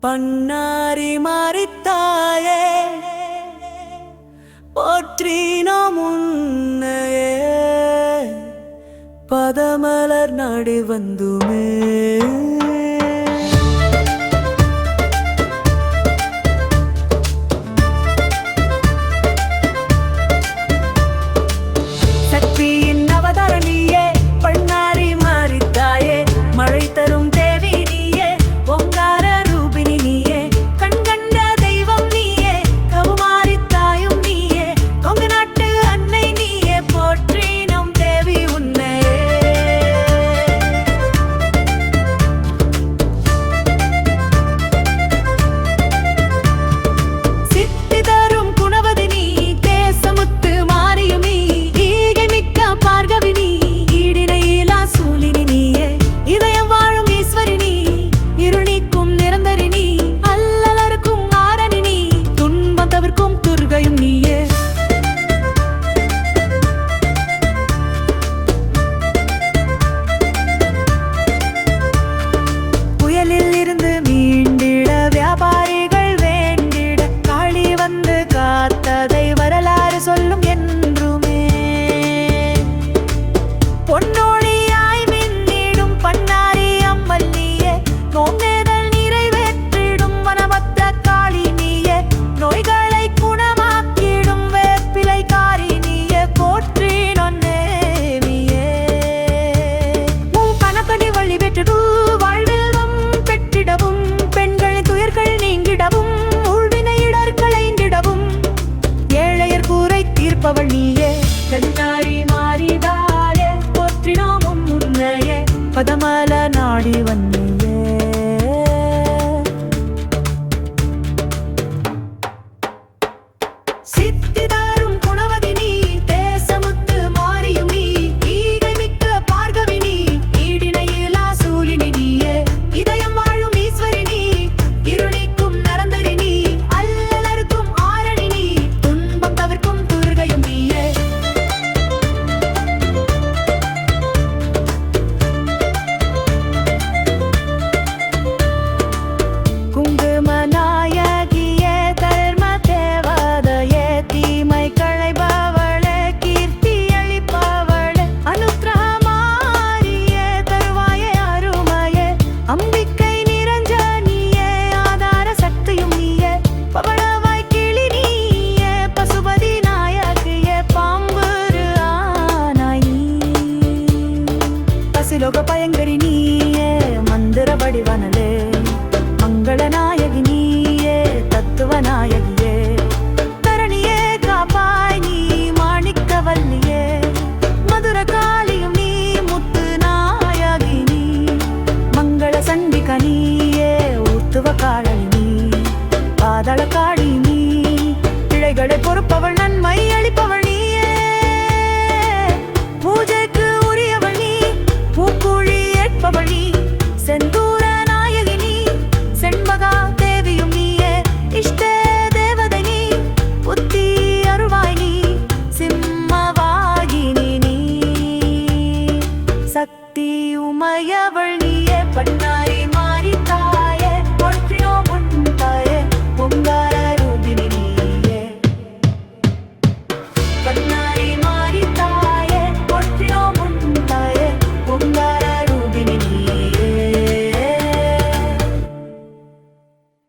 பண்ணாரி மாறித்தாயே போற்றினோம் உன்னையே பதமலர் நாடி வந்துமே சக்தியின் அவதாரணியே பண்ணாரி மாறித்தாயே மழை தரும் தேவி நீயே ஓங்கார ரூபிணி நீயே கண்கண்ட தெய்வம் நீயே கவுமாரித்தாயும் நீயே கொங்கு நாட்டு அன்னை நீயே போற்றினோம் தேவி உன்னையே சித்தி தரும் குணவதி நீ தேசமுத்து மாரியும் நீ ஈகை மிக்க பார்கவி நீ ஈடினையிலா சூலினி நீயே இதயம் வாழும் ஈஸ்வரி நீ இருள் நீக்கும் நிரந்தரி நீ அல்லலருக்கும் ஆரணி நீ துன்பம் தவிர்க்கும் துர்கையும் நீயே புயலில் இருந்து மீண்டிட வியாபாரிகள் வேண்டிட காளி வந்து காத்ததை வரலாறு சொல்லும் என்றுமே பொன்னொழியாய் மின்னிடும் பண்ணாரி அம்மல் நீயே நோம்பேதல் நிறைவேற்றிடும் வனமத்த காளி நீயே நோய்களை குணமாக்கிடும் வேப்பிலை காரி நீயே போற்றினோம் தேவியே உன் கணக்கடி வழி பெற்று வாழ்வெல்வம் பெற்றிடவும் பெண்களின் துயர்கள் நீங்கிடவும் உள்வினை இடர் களைந்திடவும் ஏழையர் கூரை தீர்ப்பவள் நீயே கண்ணாரி மாறிதாயே போற்றினோம் உன்னையே பதமல நாடி வந்தியே சித்தி தரும் குணவதி நீ தேசமுத்து மாரியும் நீ ஈகை மிக்க பார்கவி நீ ஈடினையிலா சூலினி நீயே இதயம் வாழும் ஈஸ்வரி நீ இருள் நீக்கும் நரந்தரி நீ அல்லலருக்கும் ஆரணி நீ துன்பம் தவிர்க்கும் துர்கையும் நீயே குங்குமநாயகியே தர்ம தேவதையே தீமை களைபவளே கீர்த்தி அளிப்பவளே அனுக்கிரகமாரியே தருவாயே அருமையே அம்பிக்கை நிரஞ்சனியே ஆதார சக்தியும் நீயே பவளவாய் கிளி நீயே பசுபதி நாயகியே பாம்புரு ஆனாய் நீ பசிலோக பயங்கரி நீயே மந்திர வடிவனலே மங்களநாயகி நீயே தத்துவ நாயகியே தரணியே காப்பாய் நீ மாணிக்கவல்லியே மதுர காளியும் நீ முத்து நாயகி நீ மங்கள சண்டிக நீயே ஊத்துவ காளி நீ பாதள காளி